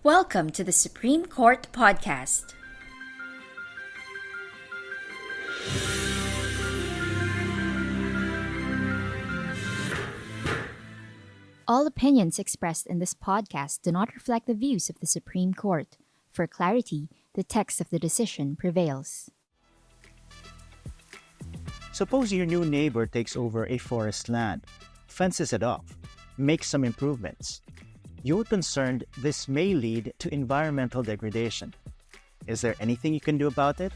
Welcome to the Supreme Court Podcast. All opinions expressed in this podcast do not reflect the views of the Supreme Court. For clarity, the text of the decision prevails. Suppose your new neighbor takes over a forest land, fences it off, makes some improvements. You're concerned this may lead to environmental degradation. Is there anything you can do about it?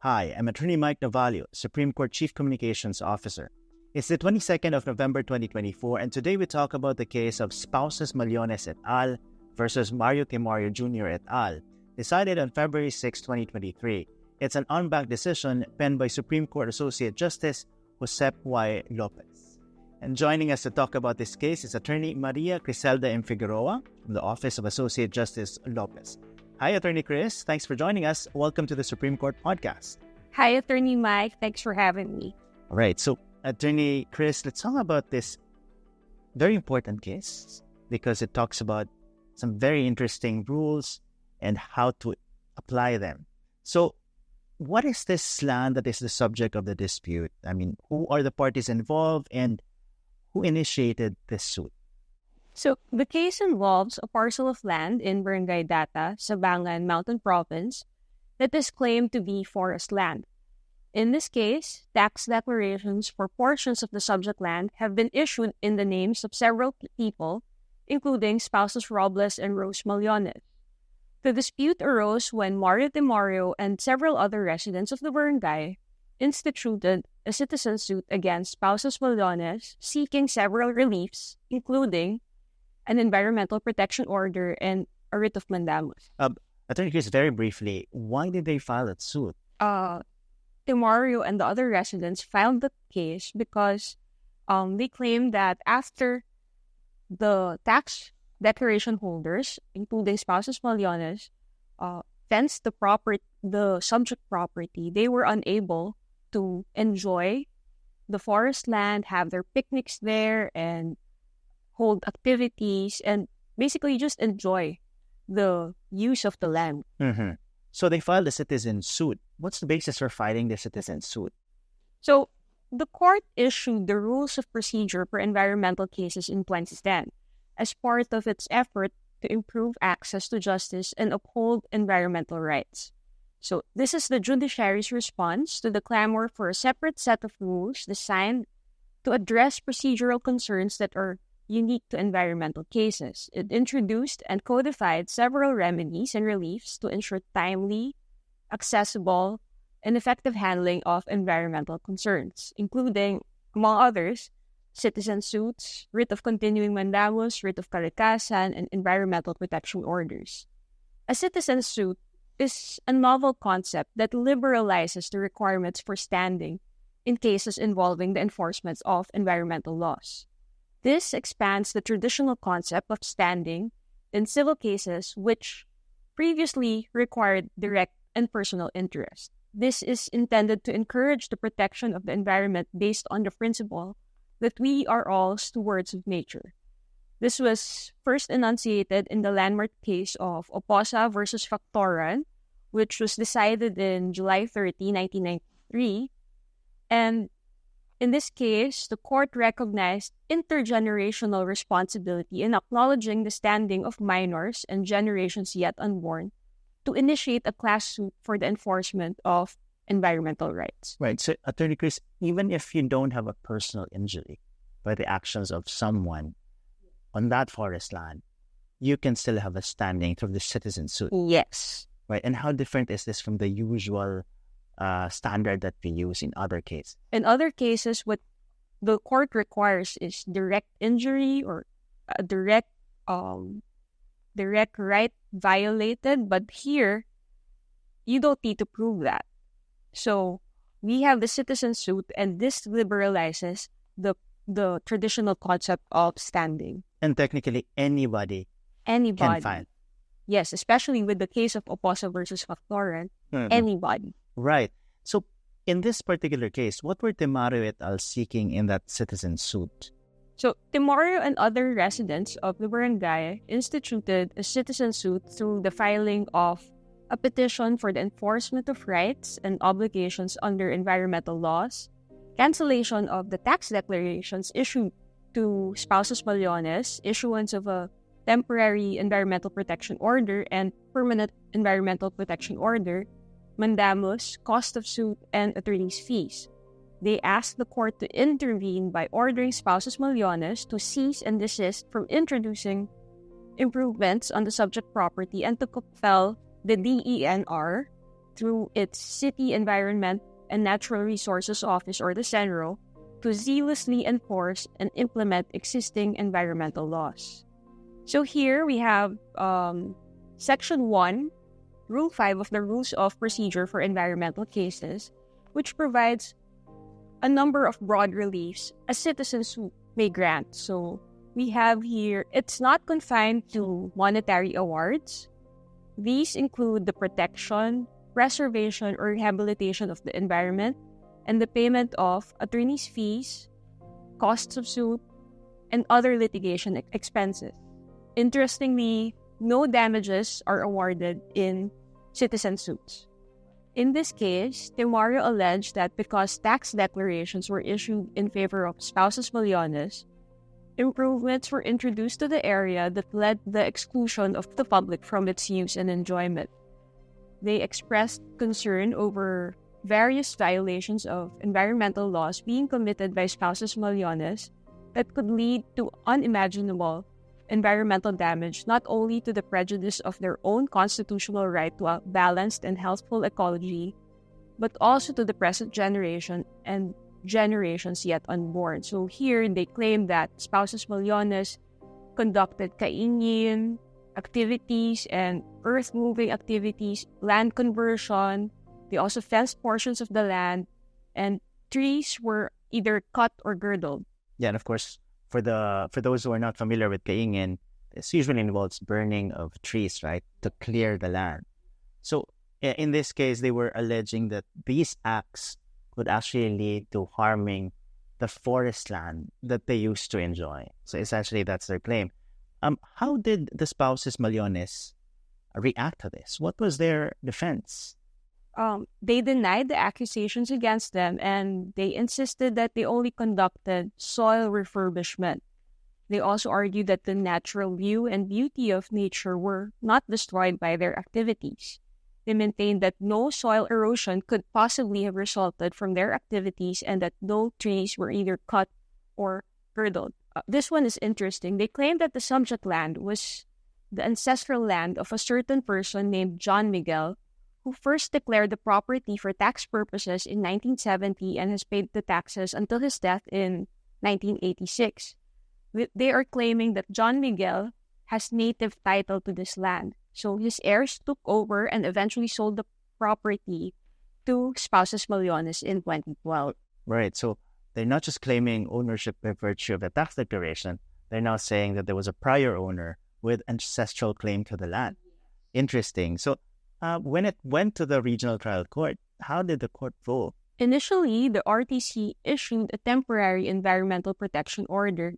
Hi, I'm Attorney Mike Navalio, Supreme Court Chief Communications Officer. It's the 22nd of November 2024, and today we talk about the case of Spouses Mallones et al. Versus Mario Timario Jr. et al., decided on February 6, 2023. It's an en banc decision penned by Supreme Court Associate Justice Josep Y. Lopez. And joining us to talk about this case is Attorney Maria Criselda M. Figueroa from the Office of Associate Justice Lopez. Hi, Attorney Chris. Thanks for joining us. Welcome to the Supreme Court Podcast. Hi, Attorney Mike. Thanks for having me. All right. So, Attorney Chris, let's talk about this very important case because it talks about some very interesting rules and how to apply them. So, what is this land that is the subject of the dispute? I mean, who are the parties involved and who initiated this suit? So, the case involves a parcel of land in Barangay Data, Sabangan, Mountain Province that is claimed to be forest land. In this case, tax declarations for portions of the subject land have been issued in the names of several people, including spouses Robles and Rose Mallones. The dispute arose when Mario Timario and several other residents of the barangay instituted a citizen suit against spouses Mallones seeking several reliefs, including an environmental protection order and a writ of mandamus. Attorney Chris, very briefly, why did they file that suit? Timario and the other residents filed the case because they claimed that after the tax declaration holders, including spouses Mallones, fenced the subject property, they were unable to enjoy the forest land, have their picnics there, and hold activities, and basically just enjoy the use of the land. Mm-hmm. So they filed a citizen suit. What's the basis for filing the citizen suit? So the court issued the rules of procedure for environmental cases in 2010 as part of its effort to improve access to justice and uphold environmental rights. So this is the judiciary's response to the clamor for a separate set of rules designed to address procedural concerns that are unique to environmental cases. It introduced and codified several remedies and reliefs to ensure timely, accessible, and effective handling of environmental concerns, including, among others, citizen suits, writ of continuing mandamus, writ of kalikasan, and environmental protection orders. A citizen suit is a novel concept that liberalizes the requirements for standing in cases involving the enforcement of environmental laws. This expands the traditional concept of standing in civil cases which previously required direct and personal interest. This is intended to encourage the protection of the environment based on the principle that we are all stewards of nature. This was first enunciated in the landmark case of Oposa versus Factoran, which was decided in July 30, 1993. And in this case, the court recognized intergenerational responsibility in acknowledging the standing of minors and generations yet unborn to initiate a class suit for the enforcement of environmental rights. Right. So, Attorney Chris, even if you don't have a personal injury by the actions of someone on that forest land, you can still have a standing through the citizen suit. Yes. Right. And how different is this from the usual standard that we use in other cases? In other cases, what the court requires is direct injury or a direct right violated. But here, you don't need to prove that. So we have the citizen suit, and this liberalizes the traditional concept of standing. And technically, anybody can file. Yes, especially with the case of Oposa versus Factoran, anybody. Right. So, in this particular case, what were Timario et al. Seeking in that citizen suit? So, Timario and other residents of the barangay instituted a citizen suit through the filing of a petition for the enforcement of rights and obligations under environmental laws, cancellation of the tax declarations issued to spouses Mallones, issuance of a temporary environmental protection order and permanent environmental protection order, mandamus, cost of suit, and attorney's fees. They asked the court to intervene by ordering spouses Mallones to cease and desist from introducing improvements on the subject property and to compel the DENR, through its City Environment and Natural Resources Office or the CENRO, to zealously enforce and implement existing environmental laws. So here we have Section 1, Rule 5 of the Rules of Procedure for Environmental Cases, which provides a number of broad reliefs a citizen suit may grant. So we have here, it's not confined to monetary awards. These include the protection, preservation, or rehabilitation of the environment, and the payment of attorney's fees, costs of suit, and other litigation expenses. Interestingly, no damages are awarded in citizen suits. In this case, Timario alleged that because tax declarations were issued in favor of spouses Mallones, improvements were introduced to the area that led to the exclusion of the public from its use and enjoyment. They expressed concern over various violations of environmental laws being committed by spouses Mallones that could lead to unimaginable environmental damage, not only to the prejudice of their own constitutional right to a balanced and healthful ecology, but also to the present generation and generations yet unborn. So here, they claim that spouses Mallones conducted kaingin activities and earth-moving activities, land conversion. They also fenced portions of the land, and trees were either cut or girdled. Yeah, and of course, for those who are not familiar with kaingin, this usually involves burning of trees, right, to clear the land. So in this case, they were alleging that these acts could actually lead to harming the forest land that they used to enjoy. So essentially, that's their claim. How did the spouses Mallones react to this? What was their defense? They denied the accusations against them, and they insisted that they only conducted soil refurbishment. They also argued that the natural view and beauty of nature were not destroyed by their activities. They maintained that no soil erosion could possibly have resulted from their activities and that no trees were either cut or girdled. This one is interesting. They claimed that the subject land was the ancestral land of a certain person named John Miguel, who first declared the property for tax purposes in 1970 and has paid the taxes until his death in 1986. They are claiming that John Miguel has native title to this land. So his heirs took over and eventually sold the property to spouses Mallones in 2012. Right, so they're not just claiming ownership by virtue of a tax declaration. They're now saying that there was a prior owner with ancestral claim to the land. Interesting. So when it went to the regional trial court, how did the court rule? Initially, the RTC issued a temporary environmental protection order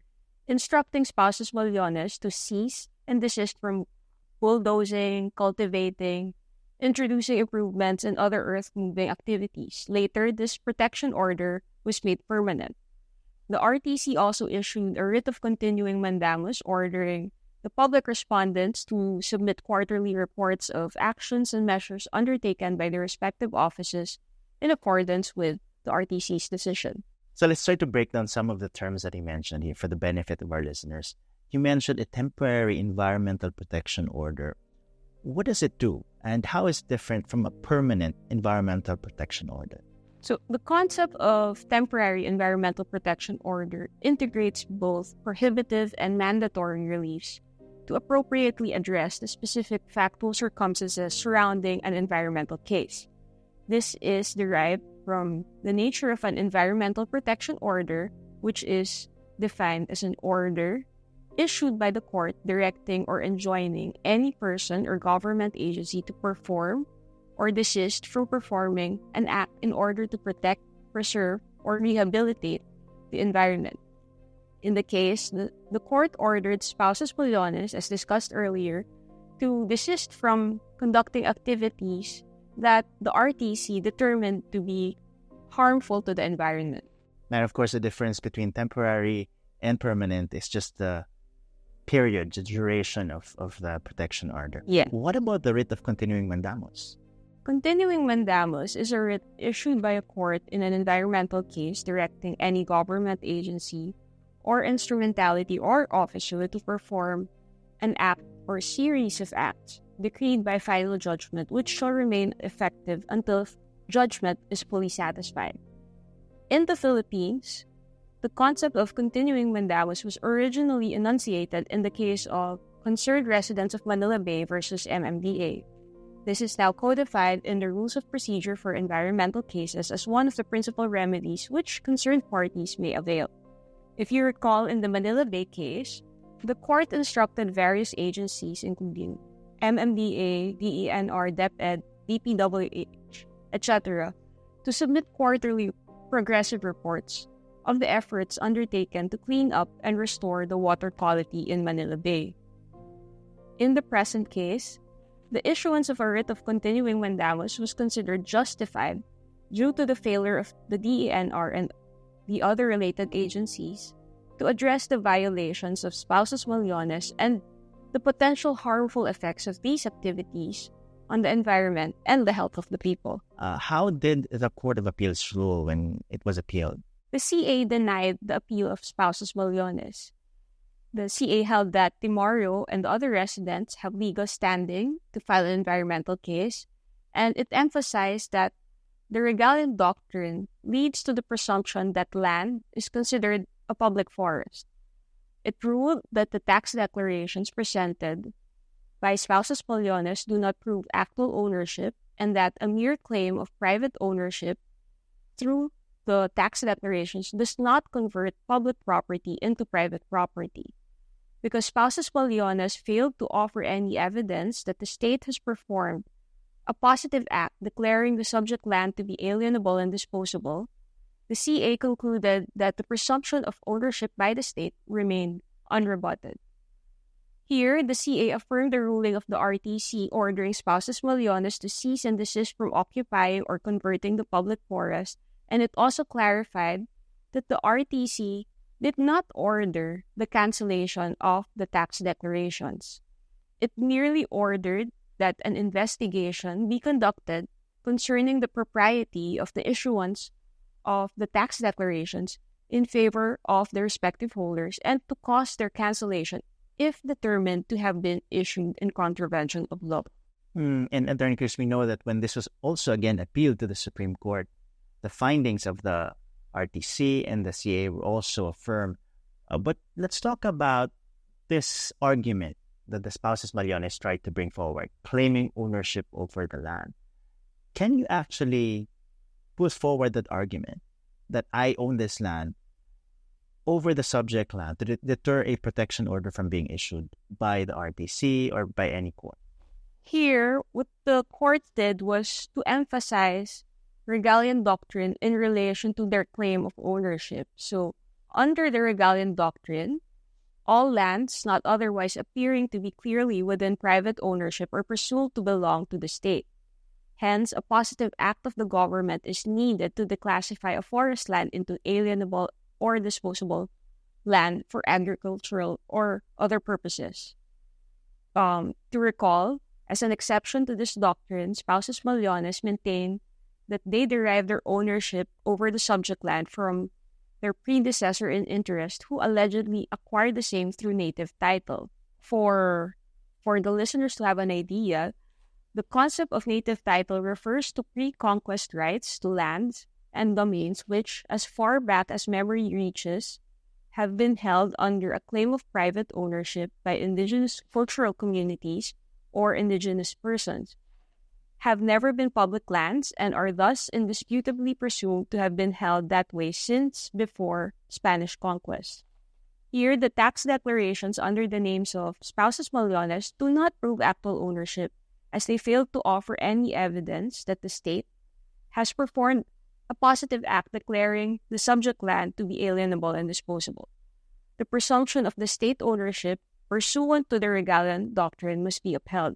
instructing spouses Mallones to cease and desist from bulldozing, cultivating, introducing improvements, and other earth-moving activities. Later, this protection order was made permanent. The RTC also issued a writ of continuing mandamus ordering the public respondents to submit quarterly reports of actions and measures undertaken by their respective offices in accordance with the RTC's decision. So let's try to break down some of the terms that he mentioned here for the benefit of our listeners. You mentioned a temporary environmental protection order. What does it do, and how is it different from a permanent environmental protection order? So the concept of temporary environmental protection order integrates both prohibitive and mandatory reliefs to appropriately address the specific factual circumstances surrounding an environmental case. This is derived from the nature of an environmental protection order, which is defined as an order issued by the court directing or enjoining any person or government agency to perform or desist from performing an act in order to protect, preserve, or rehabilitate the environment. In the case, the court ordered spouses Pollones, as discussed earlier, to desist from conducting activities that the RTC determined to be harmful to the environment. And of course, the difference between temporary and permanent is just the period, the duration of the protection order. Yeah. What about the writ of continuing mandamus? Continuing mandamus is a writ issued by a court in an environmental case directing any government agency or instrumentality or official to perform an act or series of acts decreed by final judgment which shall remain effective until judgment is fully satisfied. In the Philippines, the concept of continuing mandamus was originally enunciated in the case of Concerned Residents of Manila Bay versus MMDA. This is now codified in the Rules of Procedure for Environmental Cases as one of the principal remedies which concerned parties may avail. If you recall, in the Manila Bay case, the court instructed various agencies, including MMDA, DENR, DepEd, DPWH, etc., to submit quarterly progressive reports of the efforts undertaken to clean up and restore the water quality in Manila Bay. In the present case, the issuance of a writ of continuing mandamus was considered justified due to the failure of the DENR and the other related agencies to address the violations of spouses Mallones and the potential harmful effects of these activities on the environment and the health of the people. How did the Court of Appeals rule when it was appealed? The CA denied the appeal of spouses Mallones. The CA held that Timario and other residents have legal standing to file an environmental case, and it emphasized that the Regalian doctrine leads to the presumption that land is considered a public forest. It ruled that the tax declarations presented by spouses Mallones do not prove actual ownership and that a mere claim of private ownership through the tax declarations does not convert public property into private property. Because spouses Mallones failed to offer any evidence that the state has performed a positive act declaring the subject land to be alienable and disposable, the CA concluded that the presumption of ownership by the state remained unrebutted. Here, the CA affirmed the ruling of the RTC ordering spouses Mallones to cease and desist from occupying or converting the public forest, and it also clarified that the RTC did not order the cancellation of the tax declarations. It merely ordered that an investigation be conducted concerning the propriety of the issuance of the tax declarations in favor of the respective holders and to cause their cancellation if determined to have been issued in contravention of law. And Attorney Chris, we know that when this was also again appealed to the Supreme Court, the findings of the RTC and the CA were also affirmed. But let's talk about this argument that the spouses Mallones tried to bring forward, claiming ownership over the land. Can you actually put forward that argument that I own this land over the subject land to deter a protection order from being issued by the RTC or by any court? Here, what the court did was to emphasize Regalian doctrine in relation to their claim of ownership. So, under the Regalian doctrine, all lands not otherwise appearing to be clearly within private ownership are presumed to belong to the state. Hence, a positive act of the government is needed to declassify a forest land into alienable or disposable land for agricultural or other purposes. To recall, as an exception to this doctrine, spouses Mallones maintain that they derive their ownership over the subject land from their predecessor in interest who allegedly acquired the same through native title. For the listeners to have an idea, the concept of native title refers to pre-conquest rights to lands and domains which, as far back as memory reaches, have been held under a claim of private ownership by indigenous cultural communities or indigenous persons, have never been public lands, and are thus indisputably presumed to have been held that way since before Spanish conquest. Here, the tax declarations under the names of spouses Mallones do not prove actual ownership, as they failed to offer any evidence that the state has performed a positive act declaring the subject land to be alienable and disposable. the presumption of the state ownership pursuant to the Regalian doctrine must be upheld.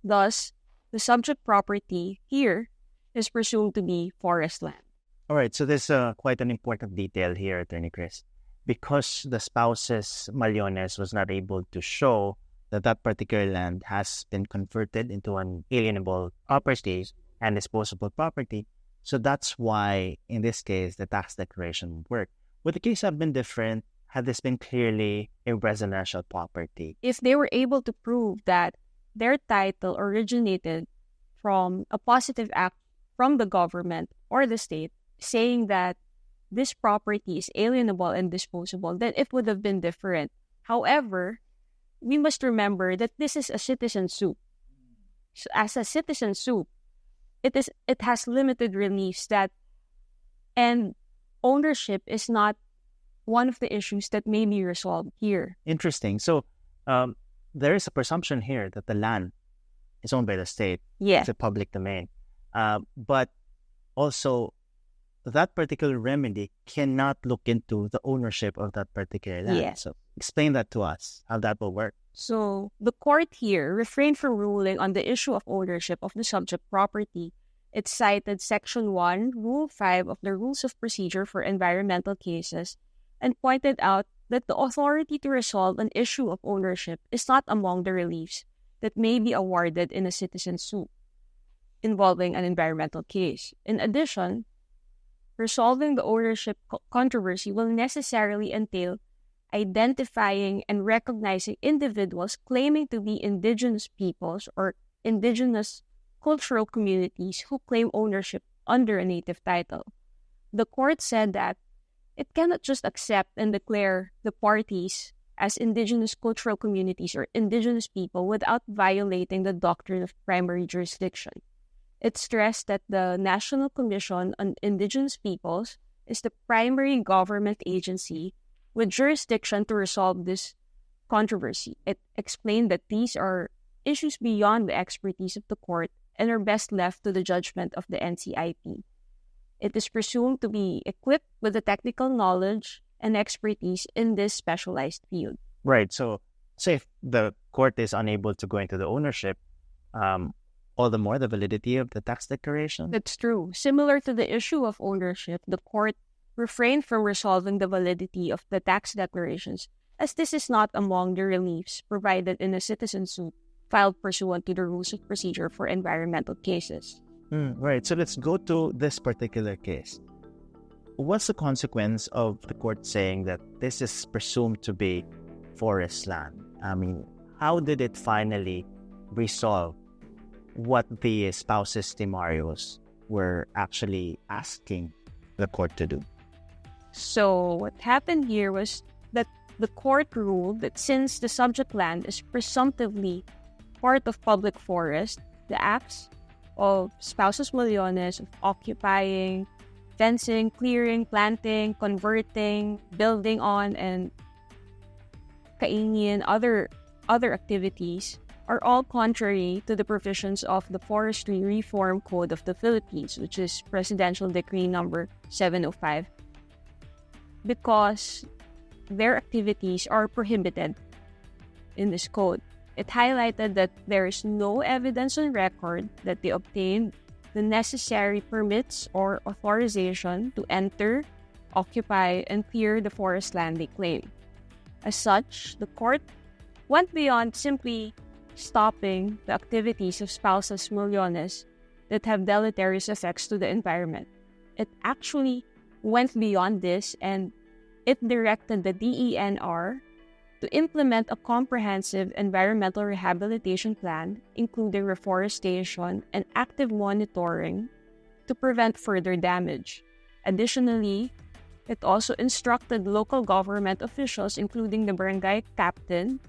Thus, the subject property here is presumed to be forest land. All right, so there's quite an important detail here, Attorney Chris. Because the spouses Mallones was not able to show that that particular land has been converted into an alienable property and disposable property, so that's why, in this case, the tax declaration would work. Would the case have been different had this been clearly a residential property? If they were able to prove that their title originated from a positive act from the government or the state saying that this property is alienable and disposable, then it would have been different. However, we must remember that this is a citizen suit. So as a citizen suit, it has limited reliefs and ownership is not one of the issues that may be resolved here. Interesting. So there is a presumption here that the land is owned by the state. Yeah. It's a public domain. But also, that particular remedy cannot look into the ownership of that particular land. Yeah. So explain that to us, how that will work. So the court here refrained from ruling on the issue of ownership of the subject property. It cited Section 1, Rule 5 of the Rules of Procedure for Environmental Cases and pointed out that the authority to resolve an issue of ownership is not among the reliefs that may be awarded in a citizen suit involving an environmental case. In addition, resolving the ownership controversy will necessarily entail identifying and recognizing individuals claiming to be indigenous peoples or indigenous cultural communities who claim ownership under a native title. The court said that it cannot just accept and declare the parties as indigenous cultural communities or indigenous people without violating the doctrine of primary jurisdiction. It stressed that the National Commission on Indigenous Peoples is the primary government agency with jurisdiction to resolve this controversy. It explained that these are issues beyond the expertise of the court and are best left to the judgment of the NCIP. It is presumed to be equipped with the technical knowledge and expertise in this specialized field. Right. So if the court is unable to go into the ownership, all the more the validity of the tax declaration? That's true. Similar to the issue of ownership, the court refrained from resolving the validity of the tax declarations, as this is not among the reliefs provided in a citizen suit filed pursuant to the Rules of Procedure for Environmental Cases. Right. So let's go to this particular case. What's the consequence of the court saying that this is presumed to be forest land? I mean, how did it finally resolve what the spouses Timarios were actually asking the court to do? So what happened here was that the court ruled that since the subject land is presumptively part of public forest, the acts of spouses Mallones of occupying, fencing, clearing, planting, converting, building on, and kaingin, other activities are all contrary to the provisions of the Forestry Reform Code of the Philippines, which is Presidential Decree number 705, because their activities are prohibited in this code. It highlighted that there is no evidence on record that they obtained the necessary permits or authorization to enter, occupy, and clear the forest land they claim. As such, the court went beyond simply stopping the activities of spouses Mallones that have deleterious effects to the environment. It actually went beyond this, and it directed the DENR to implement a comprehensive environmental rehabilitation plan, including reforestation and active monitoring to prevent further damage. Additionally, it also instructed local government officials, including the barangay captain,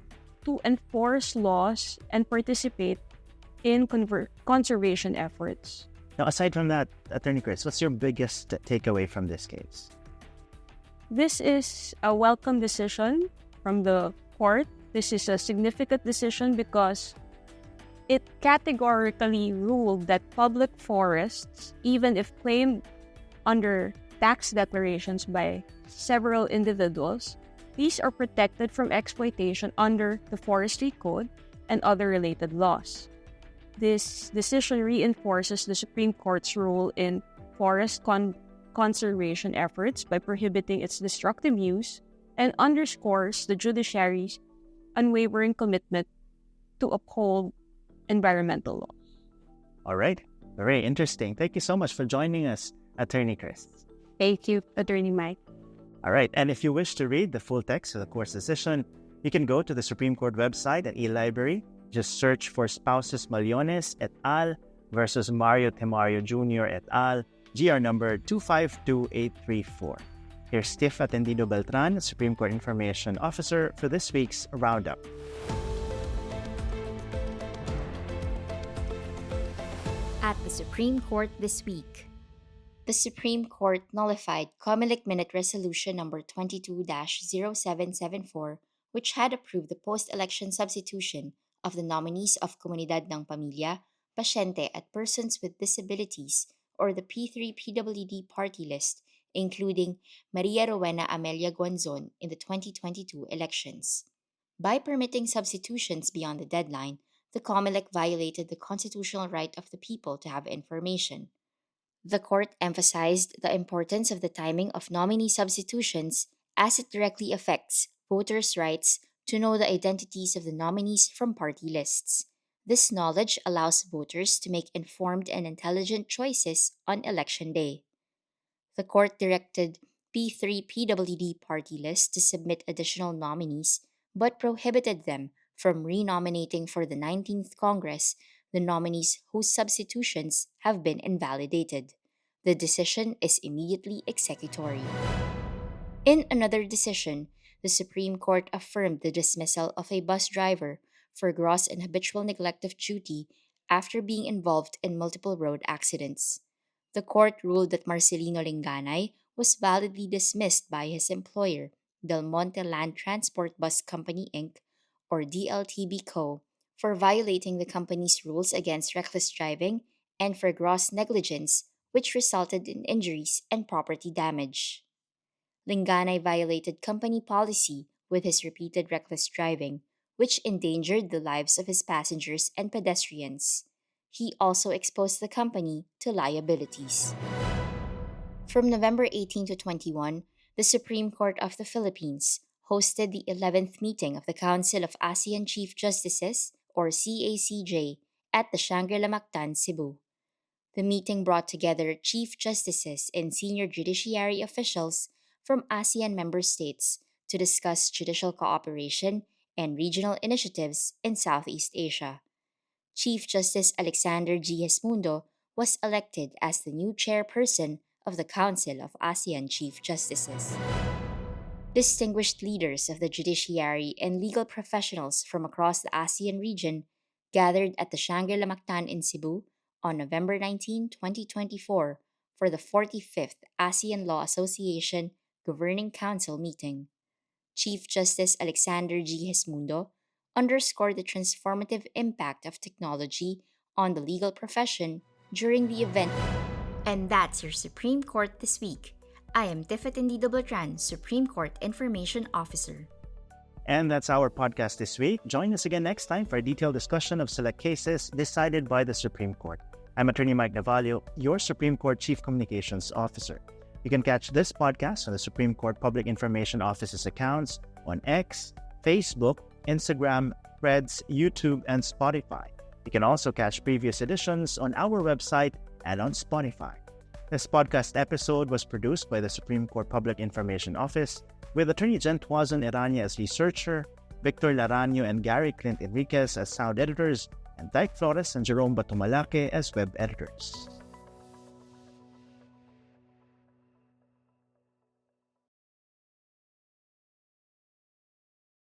to enforce laws and participate in conservation efforts. Now, aside from that, Attorney Chris, what's your biggest takeaway from this case? This is a welcome decision from the court. This is a significant decision because it categorically ruled that public forests, even if claimed under tax declarations by several individuals, These are protected from exploitation under the Forestry Code and other related laws. This decision reinforces the Supreme Court's role in forest conservation efforts by prohibiting its destructive use and underscores the judiciary's unwavering commitment to uphold environmental laws. All right. Very interesting. Thank you so much for joining us, Attorney Chris. Thank you, Attorney Mike. All right. And if you wish to read the full text of the court's decision, you can go to the Supreme Court website at eLibrary. Just search for Spouses Mallones et al. Versus Mario Timario Jr. et al. GR number 252834. Here's Tiff Atendido Beltran, Supreme Court Information Officer, for this week's Roundup. At the Supreme Court this week. The Supreme Court nullified COMELEC Minute Resolution number 22-0774, which had approved the post-election substitution of the nominees of Comunidad ng Pamilya, Pasyente at Persons with Disabilities, or the P3-PWD party list, including Maria Rowena Amelia Guanzon in the 2022 elections. By permitting substitutions beyond the deadline, the COMELEC violated the constitutional right of the people to have information. The court emphasized the importance of the timing of nominee substitutions as it directly affects voters' rights to know the identities of the nominees from party lists. This knowledge allows voters to make informed and intelligent choices on election day. The court directed P3-PWD party lists to submit additional nominees, but prohibited them from renominating for the 19th Congress the nominees whose substitutions have been invalidated. The decision is immediately executory. In another decision, the Supreme Court affirmed the dismissal of a bus driver for gross and habitual neglect of duty after being involved in multiple road accidents. The court ruled that Marcelino Linganay was validly dismissed by his employer, Del Monte Land Transport Bus Company Inc., or DLTB Co., for violating the company's rules against reckless driving and for gross negligence, which resulted in injuries and property damage. Linganay violated company policy with his repeated reckless driving, which endangered the lives of his passengers and pedestrians. He also exposed the company to liabilities. From November 18 to 21, the Supreme Court of the Philippines hosted the 11th meeting of the Council of ASEAN Chief Justices, or CACJ, at the Shangri-La Mactan, Cebu. The meeting brought together Chief Justices and senior judiciary officials from ASEAN member states to discuss judicial cooperation and regional initiatives in Southeast Asia. Chief Justice Alexander G. Gesmundo was elected as the new chairperson of the Council of ASEAN Chief Justices. Distinguished leaders of the judiciary and legal professionals from across the ASEAN region gathered at the Shangri-La Mactan in Cebu on November 19, 2024 for the 45th ASEAN Law Association Governing Council meeting. Chief Justice Alexander G. Gesmundo underscored the transformative impact of technology on the legal profession during the event. And that's your Supreme Court this week. I am Tiff Atendido Beltran, Supreme Court Information Officer. And that's our podcast this week. Join us again next time for a detailed discussion of select cases decided by the Supreme Court. I'm Attorney Mike Navalio, your Supreme Court Chief Communications Officer. You can catch this podcast on the Supreme Court Public Information Office's accounts on X, Facebook, Instagram, Threads, YouTube, and Spotify. You can also catch previous editions on our website and on Spotify. This podcast episode was produced by the Supreme Court Public Information Office with Attorney Jen Tuazon Erania as researcher, Victor Laranio and Gary Clint Enriquez as sound editors, and Dyke Flores and Jerome Batumalake as web editors.